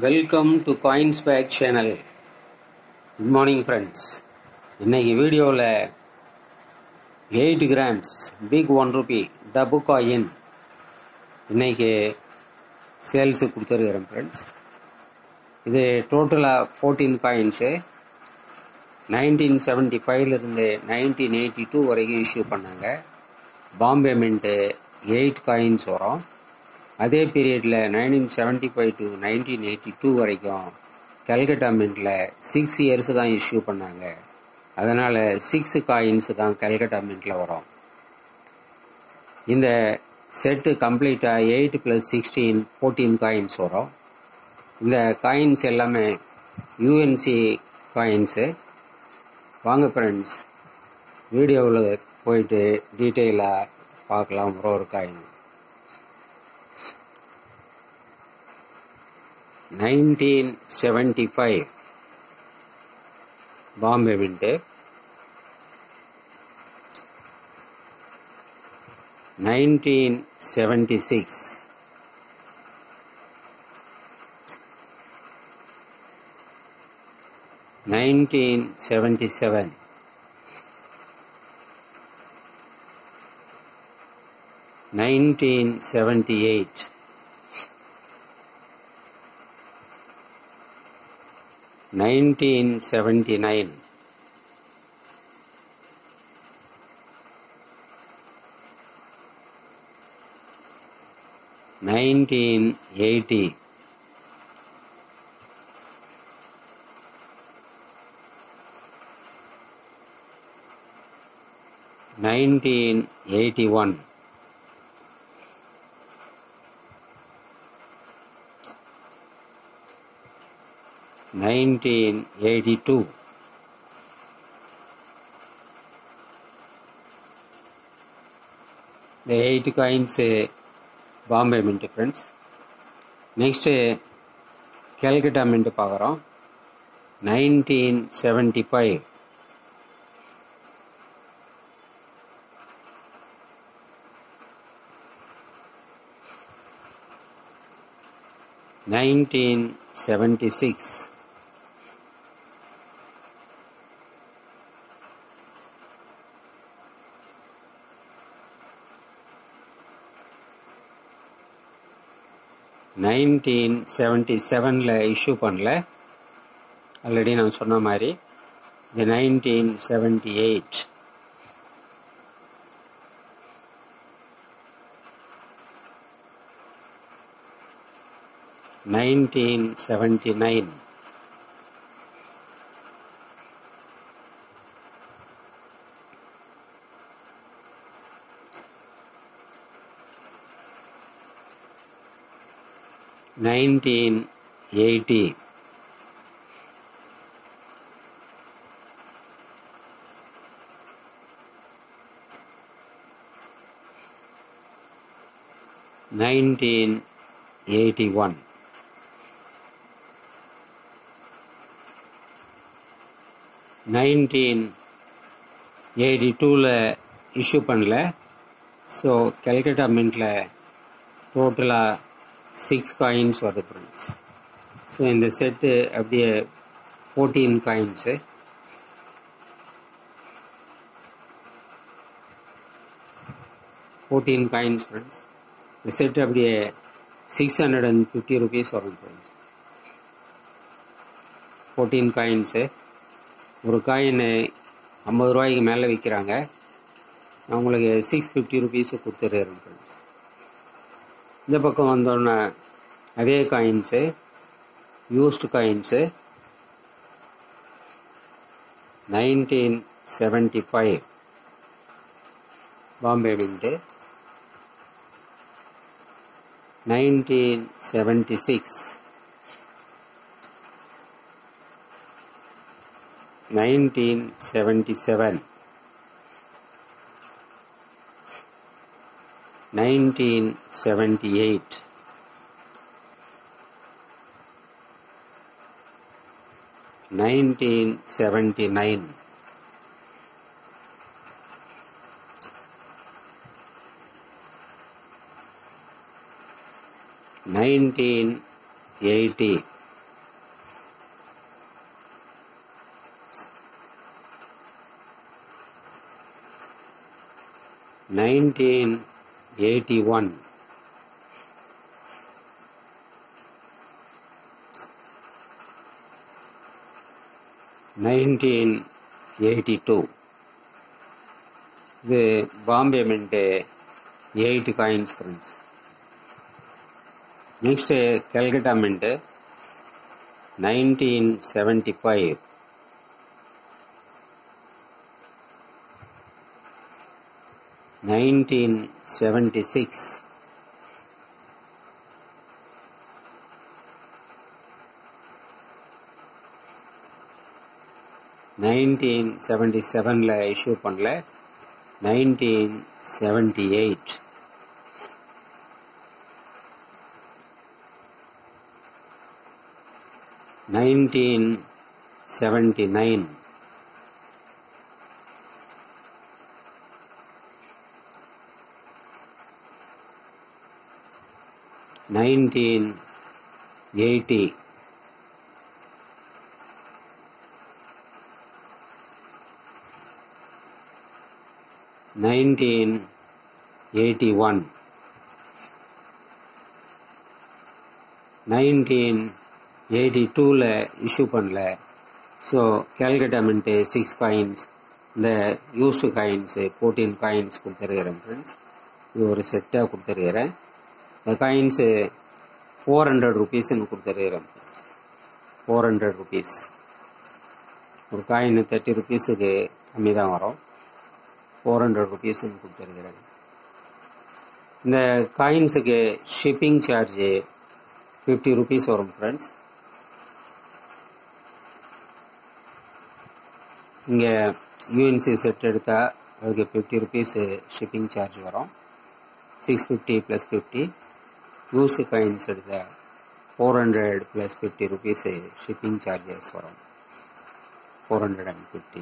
Welcome to coins back channel. Good morning friends. இன்றைக்கி வீடியோவில் 8 grams big 1 rupee டபு coin இன்றைக்கி சேல்ஸு கொடுத்துருக்குறேன் ஃப்ரெண்ட்ஸ். இது டோட்டலாக 14 காயின்ஸு 1975 1982 வரைக்கும் இஷ்யூ பண்ணாங்க. பாம்பே மின்ட்டு 8 காயின்ஸ் வரும். அதே பீரியடில் 1975 to 1982 வரைக்கும் கல்கட்டா மின்ட்டில் 6 years தான் இஷ்யூ பண்ணாங்க. அதனால் 6 காயின்ஸு தான் கல்கட்டா மின்ட்டில் வரும். இந்த செட்டு கம்ப்ளீட்டாக 8 + 16 14 காயின்ஸ் வரும். இந்த காயின்ஸ் எல்லாமே யூஎன்சி காயின்ஸு. வாங்க ஃப்ரெண்ட்ஸ், வீடியோவில் போயிட்டு டீட்டெயிலாக பார்க்கலாம். ஒரு காயின் 1975 பாம்பே மின்ட்டு, 1976 1977 1978 1979 1980 1981 1982 இந்த 8 coins Bombay mint friends. Next Calcutta mint பார்க்குறோம். 1975 1976 1977 இஷ்யூ பண்ணல, ஆல்ரெடி நான் சொன்ன மாதிரி. இது 1978 1979 1980 1981 1982 இஷ்யூ பண்ணல. ஸோ கல்கட்டா மின்ட்டில் டோட்டலாக 6 காயின்ஸ் வருது ஃப்ரெண்ட்ஸ். ஸோ இந்த செட்டு அப்படியே 14 காயின்ஸு. Coins friends. இந்த செட்டு அப்படியே 650 rupees வரும் ஃப்ரெண்ட்ஸ். 14 காயின்ஸு. ஒரு காயின் 50 ரூபாய்க்கு மேலே விற்கிறாங்க. நான் உங்களுக்கு 650 rupees கொடுத்துருக்கேன் ஃப்ரெண்ட்ஸ். இந்த பக்கம் வந்தோன்னே அதே coins used coins 1975 Bombay mint, 1976 1977 1978 1979 1980 1981, 1982. இது Bombay mint 8 coins friends. Next Calcutta mint 1975, 1976, 1977 issue பண்ணல, 1978, 1979, 1980, 1981, 1982 இஷ்யூ பண்ணல. ஸோ கல்கட்டா மின்ட்டு 6 காயின்ஸ், இந்த யூஸ்டு காயின்ஸு 14 காயின்ஸ் கொடுத்துருக்கிறேன் ஃப்ரெண்ட்ஸ். இது ஒரு செட்டாக கொடுத்துருக்கிறேன். இந்த காயின்ஸு 400 ருபீஸ்ன்னு கொடுத்துருக்கிறேன் ஃப்ரெண்ட்ஸ். 400 ருபீஸ். ஒரு காயின் 30 ருபீஸுக்கு கம்மி தான் வரும். 400 ருபீஸ்ன்னு கொடுத்துருக்கிறேன். இந்த காயின்ஸுக்கு ஷிப்பிங் சார்ஜு 50 ருபீஸ் வரும் ஃப்ரெண்ட்ஸ். இங்கே யூஎன்சி செட் எடுத்தால் அதுக்கு 50 ருபீஸு ஷிப்பிங் சார்ஜ் வரும். 650 + 50. யூஸ்டு காயின்ஸ் எடுத்தால் 400 + 50 ருபீஸு ஷிப்பிங் சார்ஜஸ் வரும். 450.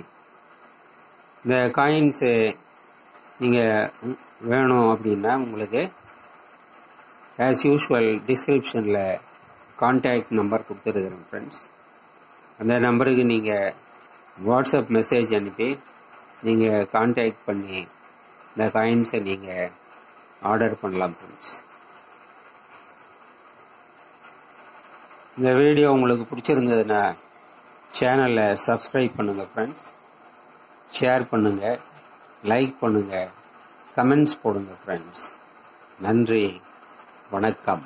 இந்த காயின்ஸு நீங்கள் வேணும் அப்படின்னா உங்களுக்கு ஆஸ் யூஷுவல் டிஸ்கிரிப்ஷனில் கான்டாக்ட் நம்பர் கொடுத்துருக்குறேன் ஃப்ரெண்ட்ஸ். அந்த நம்பருக்கு நீங்கள் வாட்ஸ்அப் மெசேஜ் அனுப்பி நீங்கள் கான்டாக்ட் பண்ணி இந்த காயின்ஸை நீங்கள் ஆர்டர் பண்ணலாம் ஃப்ரெண்ட்ஸ். இந்த வீடியோ உங்களுக்கு பிடிச்சிருந்ததுன்னா சேனலை சப்ஸ்கிரைப் பண்ணுங்கள் ஃப்ரெண்ட்ஸ். ஷேர் பண்ணுங்கள், லைக் பண்ணுங்கள், கமெண்ட்ஸ் போடுங்க ஃப்ரெண்ட்ஸ். நன்றி, வணக்கம்.